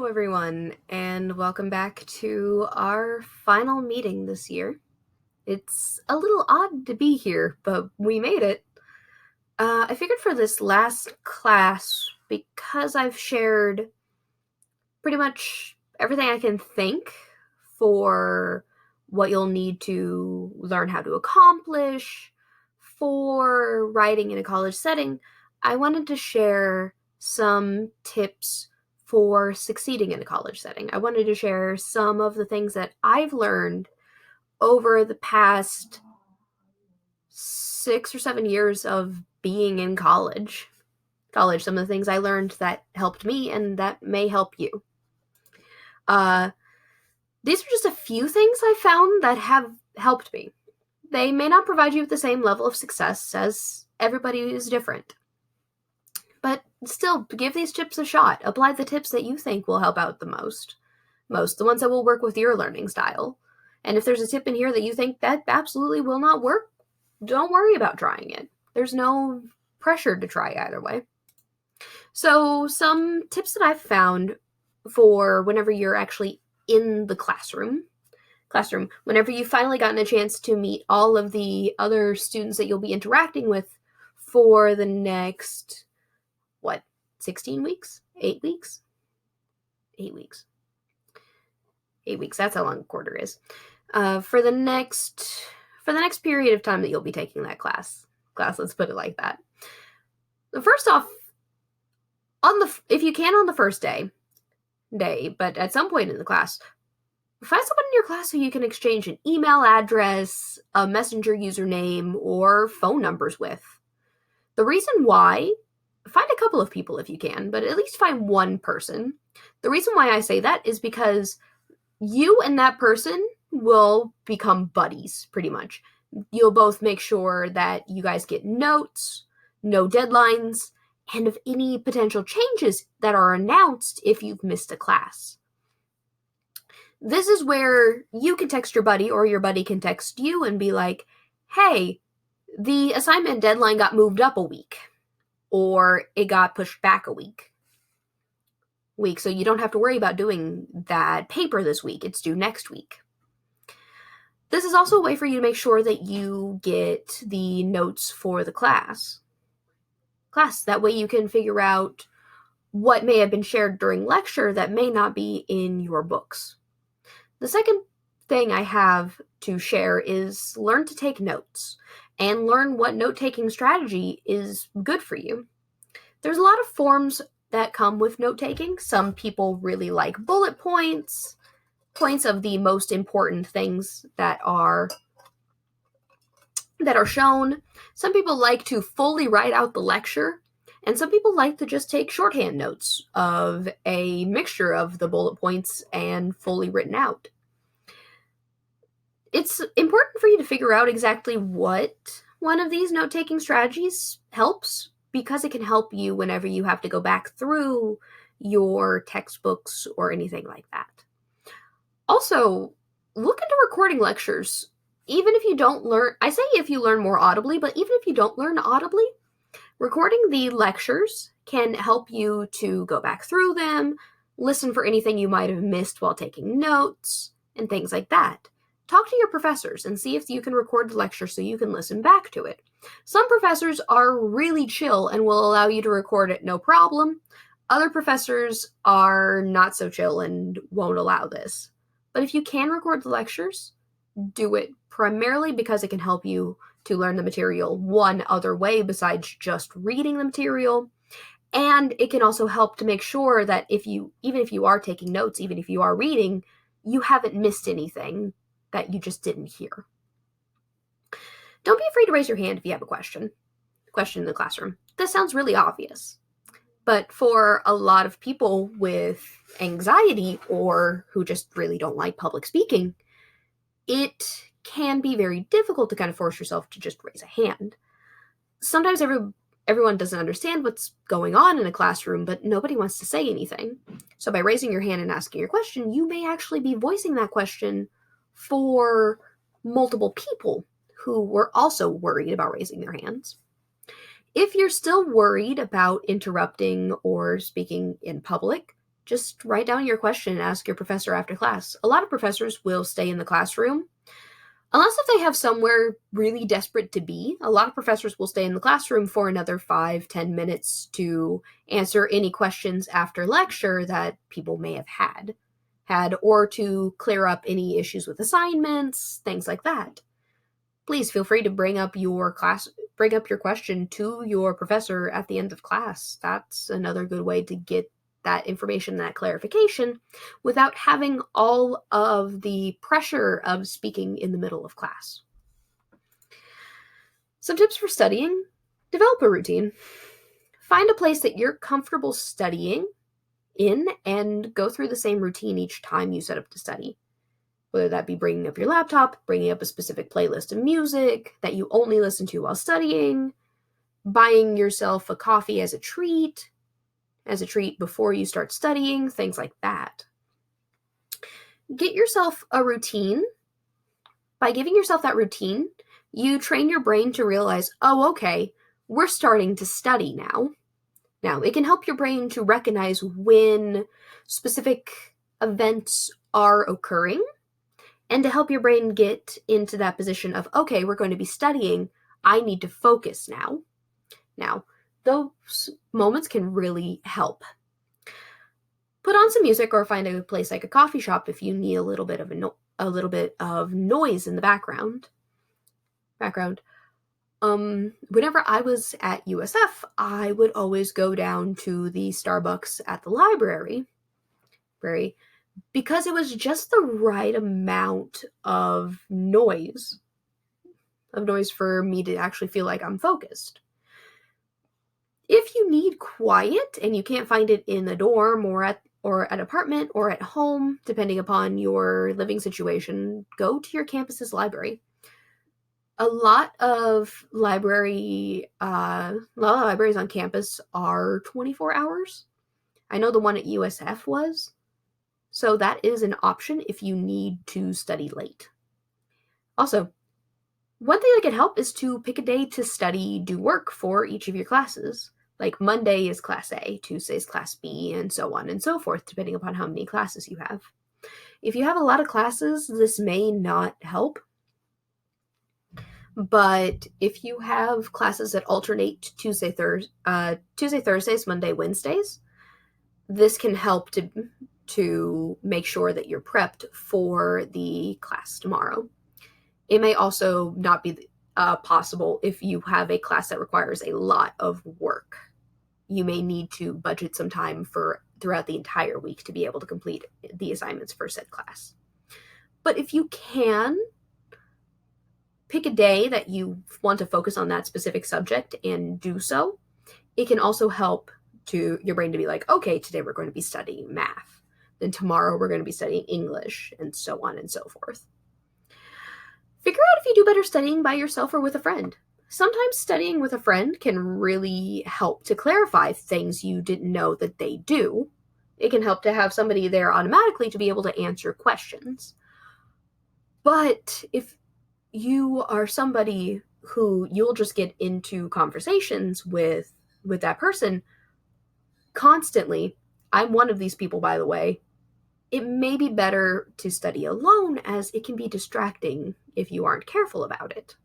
Hello, everyone, and welcome back to our final meeting this year. It's a little odd to be here, but we made it. I figured for this last class, because I've shared pretty much everything I can think for what you'll need to learn how to accomplish for writing in a college setting, I wanted to share some tips for succeeding in a college setting. I wanted to share some of the things that I've learned over the past 6 or 7 years of being in college. Some of the things I learned that helped me and that may help you. These are just a few things I found that have helped me. They may not provide you with the same level of success, as everybody is different. But still, give these tips a shot. Apply the tips that you think will help out the most. The ones that will work with your learning style. And if there's a tip in here that you think that absolutely will not work, don't worry about trying it. There's no pressure to try either way. So some tips that I've found for whenever you're actually in the classroom, whenever you've finally gotten a chance to meet all of the other students that you'll be interacting with for the next, 16 weeks? 8 weeks? 8 weeks. 8 weeks, that's how long a quarter is. For the next period of time that you'll be taking that class, let's put it like that. First off, if you can on the first day, but at some point in the class, find someone in your class who you can exchange an email address, a messenger username, or phone numbers with. The reason why, find a couple of people if you can, but at least find one person. The reason why I say that is because you and that person will become buddies, pretty much. You'll both make sure that you guys get notes, no deadlines, and of any potential changes that are announced if you've missed a class. This is where you can text your buddy, or your buddy can text you and be like, hey, the assignment deadline got moved up a week, or it got pushed back a week, so you don't have to worry about doing that paper this week. It's due next week. This is also a way for you to make sure that you get the notes for the class. That way you can figure out what may have been shared during lecture that may not be in your books. The second thing I have to share is learn to take notes and learn what note-taking strategy is good for you. There's a lot of forms that come with note-taking. Some people really like bullet points of the most important things that are shown. Some people like to fully write out the lecture, and some people like to just take shorthand notes of a mixture of the bullet points and fully written out. It's important for you to figure out exactly what one of these note-taking strategies helps, because it can help you whenever you have to go back through your textbooks or anything like that. Also, look into recording lectures. Even if you don't learn, I say if you learn more audibly, but even if you don't learn audibly, recording the lectures can help you to go back through them, listen for anything you might have missed while taking notes, and things like that. Talk to your professors and see if you can record the lecture so you can listen back to it. Some professors are really chill and will allow you to record it no problem. Other professors are not so chill and won't allow this. But if you can record the lectures, do it, primarily because it can help you to learn the material one other way besides just reading the material. And it can also help to make sure that even if you are taking notes, even if you are reading, you haven't missed anything that you just didn't hear. Don't be afraid to raise your hand if you have a question in the classroom. This sounds really obvious, but for a lot of people with anxiety or who just really don't like public speaking, it can be very difficult to kind of force yourself to just raise a hand. Sometimes everyone doesn't understand what's going on in a classroom, but nobody wants to say anything. So by raising your hand and asking your question, you may actually be voicing that question for multiple people who were also worried about raising their hands. If you're still worried about interrupting or speaking in public, just write down your question and ask your professor after class. A lot of professors will stay in the classroom. Unless if they have somewhere really desperate to be, a lot of professors will stay in the classroom for another 5-10 minutes to answer any questions after lecture that people may have had, or to clear up any issues with assignments, things like that. Please feel free to bring up your question to your professor at the end of class. That's another good way to get that information, that clarification, without having all of the pressure of speaking in the middle of class. Some tips for studying: develop a routine. Find a place that you're comfortable studying in and go through the same routine each time you set up to study. Whether that be bringing up your laptop, bringing up a specific playlist of music that you only listen to while studying, buying yourself a coffee as a treat before you start studying, things like that. Get yourself a routine. By giving yourself that routine, you train your brain to realize, oh, okay, we're starting to study now. Now, it can help your brain to recognize when specific events are occurring, and to help your brain get into that position of, okay, we're going to be studying, I need to focus now. Now, those moments can really help. Put on some music or find a place like a coffee shop if you need a little bit of noise in the background. Whenever I was at USF, I would always go down to the Starbucks at the library because it was just the right amount of noise for me to actually feel like I'm focused. If you need quiet and you can't find it in the dorm or at apartment or at home, depending upon your living situation, go to your campus's library. A lot of libraries on campus are 24 hours. I know the one at USF was. So that is an option if you need to study late. Also, one thing that can help is to pick a day to study, do work for each of your classes. Like Monday is class A, Tuesday is class B, and so on and so forth, depending upon how many classes you have. If you have a lot of classes, this may not help. But if you have classes that alternate Tuesday, Thursdays, Monday, Wednesdays, this can help to make sure that you're prepped for the class tomorrow. It may also not be possible if you have a class that requires a lot of work. You may need to budget some time throughout the entire week to be able to complete the assignments for said class. But if you can, pick a day that you want to focus on that specific subject and do so. It can also help to your brain to be like, okay, today we're going to be studying math. Then tomorrow we're going to be studying English, and so on and so forth. Figure out if you do better studying by yourself or with a friend. Sometimes studying with a friend can really help to clarify things you didn't know that they do. It can help to have somebody there automatically to be able to answer questions. But if you are somebody who you'll just get into conversations with that person constantly, I'm one of these people, by the way, it may be better to study alone, as it can be distracting if you aren't careful about it.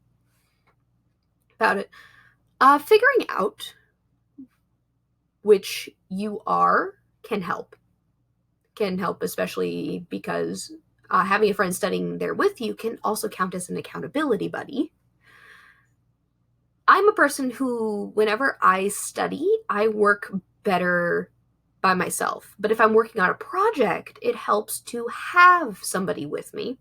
Figuring out which you are can help. Especially because having a friend studying there with you can also count as an accountability buddy. I'm a person who, whenever I study, I work better by myself. But if I'm working on a project, it helps to have somebody with me,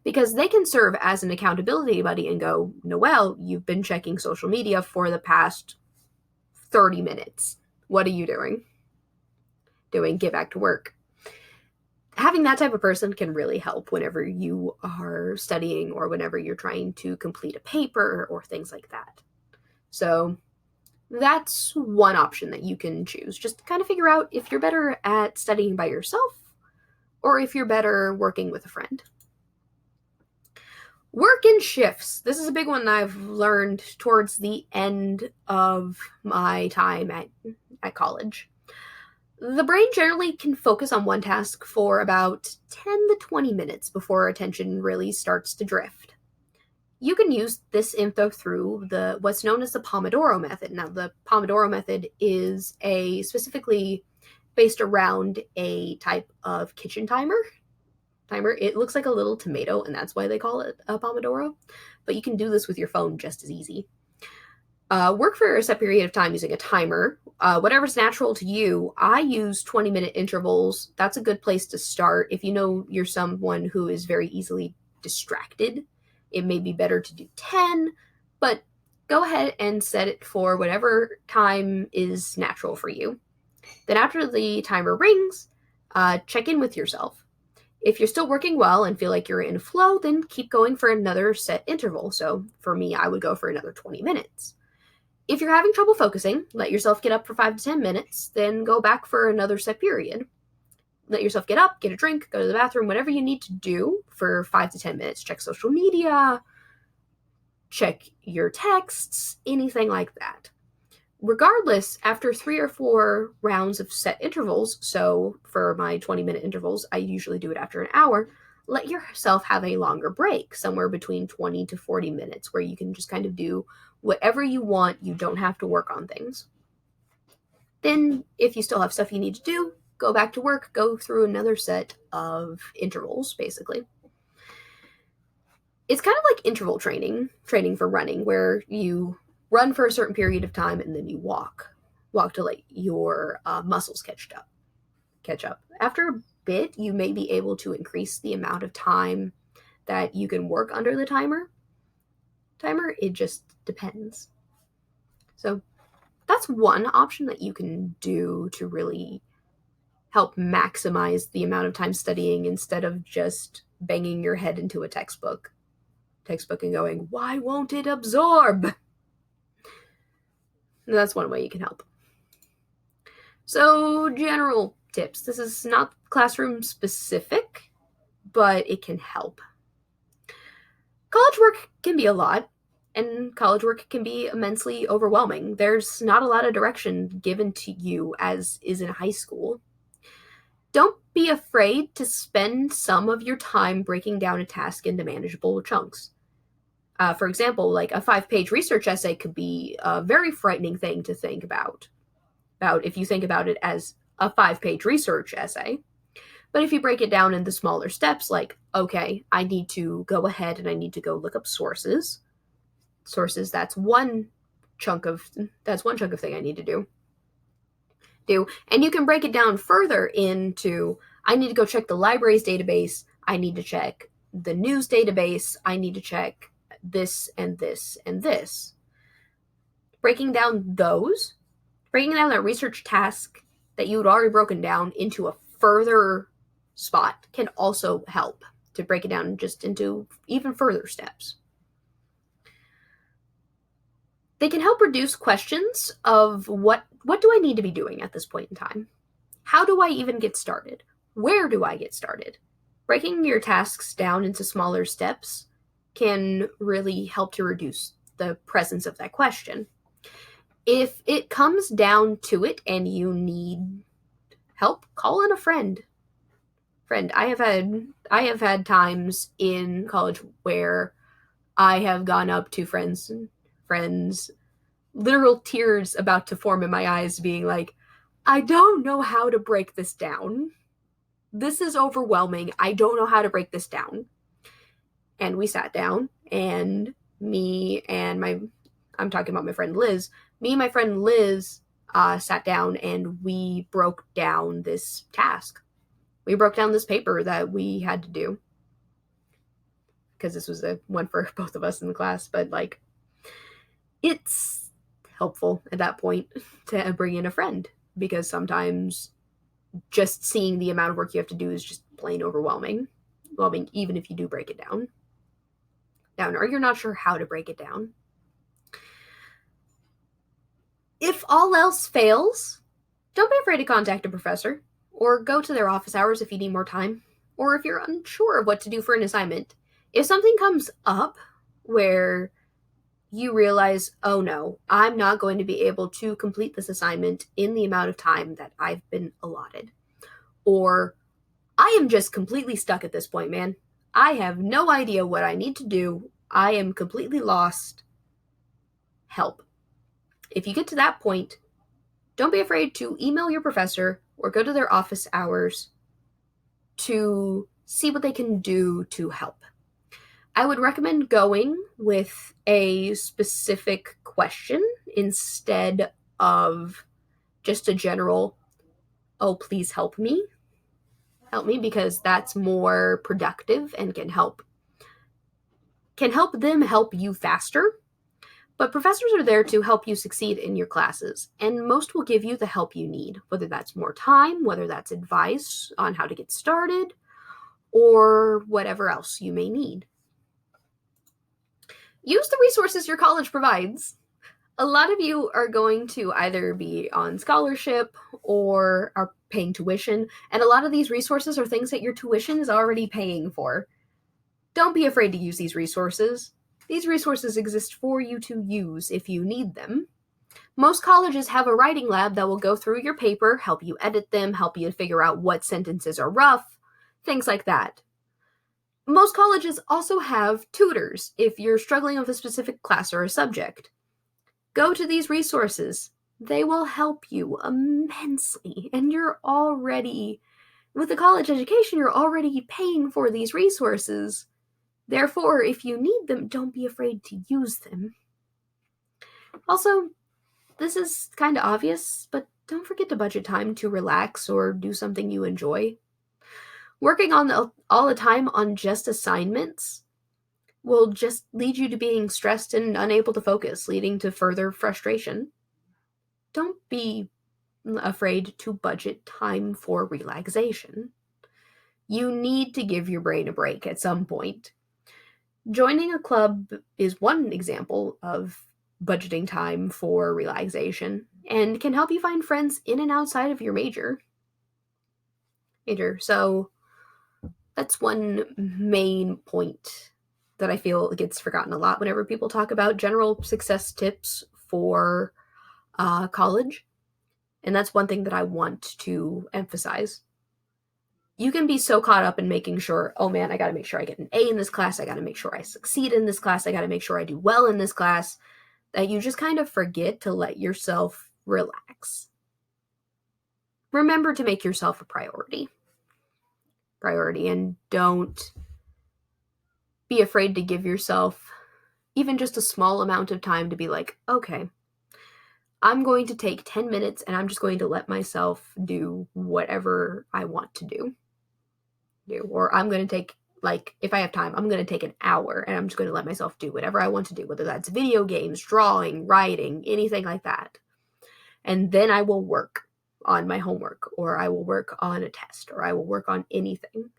because they can serve as an accountability buddy and go, Noelle, you've been checking social media for the past 30 minutes. What are you doing? Get back to work. Having that type of person can really help whenever you are studying or whenever you're trying to complete a paper or things like that. So that's one option that you can choose. Just kind of figure out if you're better at studying by yourself or if you're better working with a friend. Work in shifts. This is a big one I've learned towards the end of my time at college. The brain generally can focus on one task for about 10 to 20 minutes before attention really starts to drift. You can use this info through what's known as the Pomodoro method. Now, the Pomodoro method is specifically based around a type of kitchen timer. It looks like a little tomato, and that's why they call it a Pomodoro. But you can do this with your phone just as easy. Work for a set period of time using a timer. Whatever's natural to you. I use 20-minute intervals. That's a good place to start. If you know you're someone who is very easily distracted, it may be better to do 10, but go ahead and set it for whatever time is natural for you. Then after the timer rings, check in with yourself. If you're still working well and feel like you're in flow, then keep going for another set interval. So for me, I would go for another 20 minutes. If you're having trouble focusing, let yourself get up for 5 to 10 minutes, then go back for another set period. Let yourself get up, get a drink, go to the bathroom, whatever you need to do for 5 to 10 minutes. Check social media, check your texts, anything like that. Regardless, after 3 or 4 rounds of set intervals, so for my 20-minute intervals, I usually do it after an hour, let yourself have a longer break, somewhere between 20 to 40 minutes, where you can just kind of do whatever you want. You don't have to work on things. Then, if you still have stuff you need to do, go back to work, go through another set of intervals, basically. It's kind of like interval training for running, where you run for a certain period of time and then you walk till like your muscles catch up. After a bit, you may be able to increase the amount of time that you can work under the timer. It just depends. So that's one option that you can do to really help maximize the amount of time studying instead of just banging your head into a textbook and going, why won't it absorb? That's one way you can help. So, general tips. This is not classroom specific, but it can help. College work can be a lot, and college work can be immensely overwhelming. There's not a lot of direction given to you as is in high school. Don't be afraid to spend some of your time breaking down a task into manageable chunks. For example, like a 5-page research essay could be a very frightening thing to think about if you think about it as a 5-page research essay. But if you break it down into smaller steps, like, okay, I need to go ahead and I need to go look up sources. That's one chunk of thing I need to do. And you can break it down further into, I need to go check the library's database, I need to check the news database, I need to check this and this and this. Breaking down that research task that you had already broken down into a further spot can also help to break it down just into even further steps. They can help reduce questions of what do I need to be doing at this point in time? How do I even get started? Where do I get started? Breaking your tasks down into smaller steps can really help to reduce the presence of that question. If it comes down to it and you need help, call in a friend. I have had times in college where I have gone up to friends, literal tears about to form in my eyes, being like, I don't know how to break this down. This is overwhelming. I don't know how to break this down. And we sat down, and I'm talking about my friend Liz. Me and my friend Liz sat down, and we broke down this task. We broke down this paper that we had to do. Because this was one for both of us in the class. But, like, it's helpful at that point to bring in a friend. Because sometimes just seeing the amount of work you have to do is just plain overwhelming. Even if you do break it down. Or you're not sure how to break it down. If all else fails, don't be afraid to contact a professor, or go to their office hours if you need more time, or if you're unsure of what to do for an assignment. If something comes up where you realize, oh no, I'm not going to be able to complete this assignment in the amount of time that I've been allotted. Or I am just completely stuck at this point, man. I have no idea what I need to do. I am completely lost. Help. If you get to that point, don't be afraid to email your professor or go to their office hours to see what they can do to help. I would recommend going with a specific question instead of just a general, oh, please help me. Help me, because that's more productive and can help them help you faster. But professors are there to help you succeed in your classes, and most will give you the help you need, whether that's more time, whether that's advice on how to get started, or whatever else you may need. Use the resources your college provides. A lot of you are going to either be on scholarship or are paying tuition, and a lot of these resources are things that your tuition is already paying for. Don't be afraid to use these resources. These resources exist for you to use if you need them. Most colleges have a writing lab that will go through your paper, help you edit them, help you figure out what sentences are rough, things like that. Most colleges also have tutors if you're struggling with a specific class or a subject. Go to these resources. They will help you immensely, and you're already, with a college education, you're already paying for these resources. Therefore, if you need them, don't be afraid to use them. Also, this is kind of obvious, but don't forget to budget time to relax or do something you enjoy. Working on all the time on just assignments will just lead you to being stressed and unable to focus, leading to further frustration. Don't be afraid to budget time for relaxation. You need to give your brain a break at some point. Joining a club is one example of budgeting time for relaxation and can help you find friends in and outside of your major. So that's one main point that I feel gets forgotten a lot whenever people talk about general success tips for college. And that's one thing that I want to emphasize. You can be so caught up in making sure, oh man, I got to make sure I get an A in this class. I got to make sure I succeed in this class. I got to make sure I do well in this class, that you just kind of forget to let yourself relax. Remember to make yourself a priority, and don't be afraid to give yourself even just a small amount of time to be like, okay, I'm going to take 10 minutes and I'm just going to let myself do whatever I want to do. Or I'm going to take, like, if I have time, I'm going to take an hour and I'm just going to let myself do whatever I want to do, whether that's video games, drawing, writing, anything like that. And then I will work on my homework, or I will work on a test, or I will work on anything.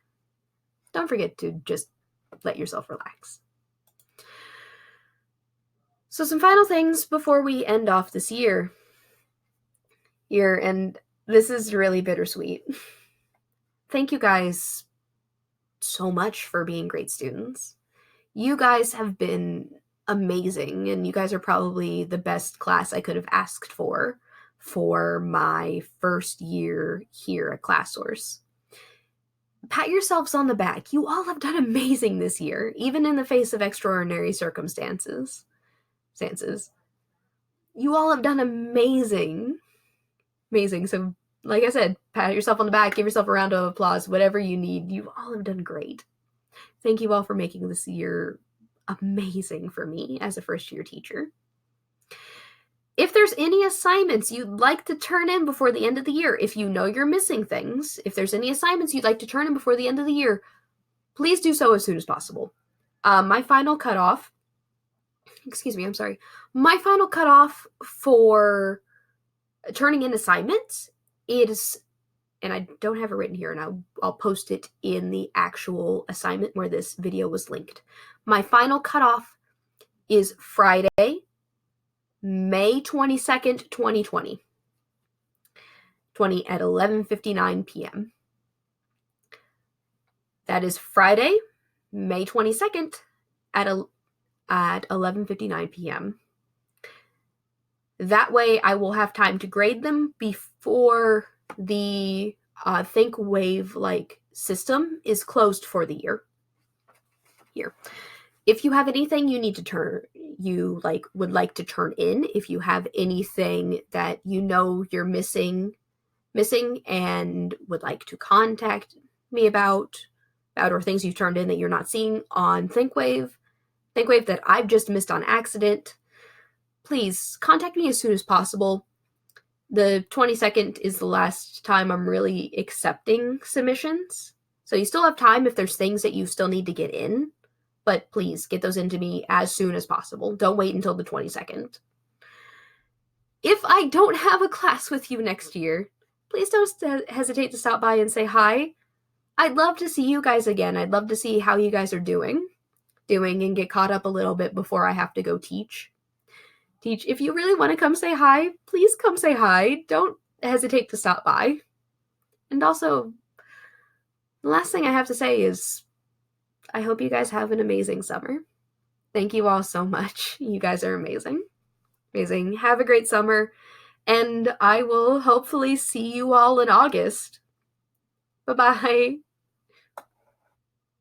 Don't forget to just let yourself relax. So some final things before we end off this year. And this is really bittersweet. Thank you guys so much for being great students. You guys have been amazing, and you guys are probably the best class I could have asked for my first year here at ClassSource. Pat yourselves on the back. You all have done amazing this year, even in the face of extraordinary circumstances. You all have done amazing. So, like I said, pat yourself on the back, give yourself a round of applause, whatever you need. You all have done great. Thank you all for making this year amazing for me as a first-year teacher. If there's any assignments you'd like to turn in before the end of the year, if you know you're missing things, if there's any assignments you'd like to turn in before the end of the year, please do so as soon as possible. My final cutoff for turning in assignments is, and I don't have it written here, and I'll post it in the actual assignment where this video was linked. My final cutoff is Friday, May 22nd, 2020 at 11:59 p.m. That is Friday, May 22nd at at 11:59 p.m. That way I will have time to grade them before the ThinkWave system is closed for the year. Here. If you have anything you need to would like to turn in, if you have anything that you're missing and would like to contact me about or things you've turned in that you're not seeing on ThinkWave that I've just missed on accident, please contact me as soon as possible. The 22nd is the last time I'm really accepting submissions. So you still have time if there's things that you still need to get in, but please get those into me as soon as possible. Don't wait until the 22nd. If I don't have a class with you next year, please don't hesitate to stop by and say hi. I'd love to see you guys again. I'd love to see how you guys are doing and get caught up a little bit before I have to go teach. If you really want to come say hi, please come say hi. Don't hesitate to stop by. And also, the last thing I have to say is I hope you guys have an amazing summer. Thank you all so much. You guys are amazing. Amazing. Have a great summer. And I will hopefully see you all in August. Bye-bye.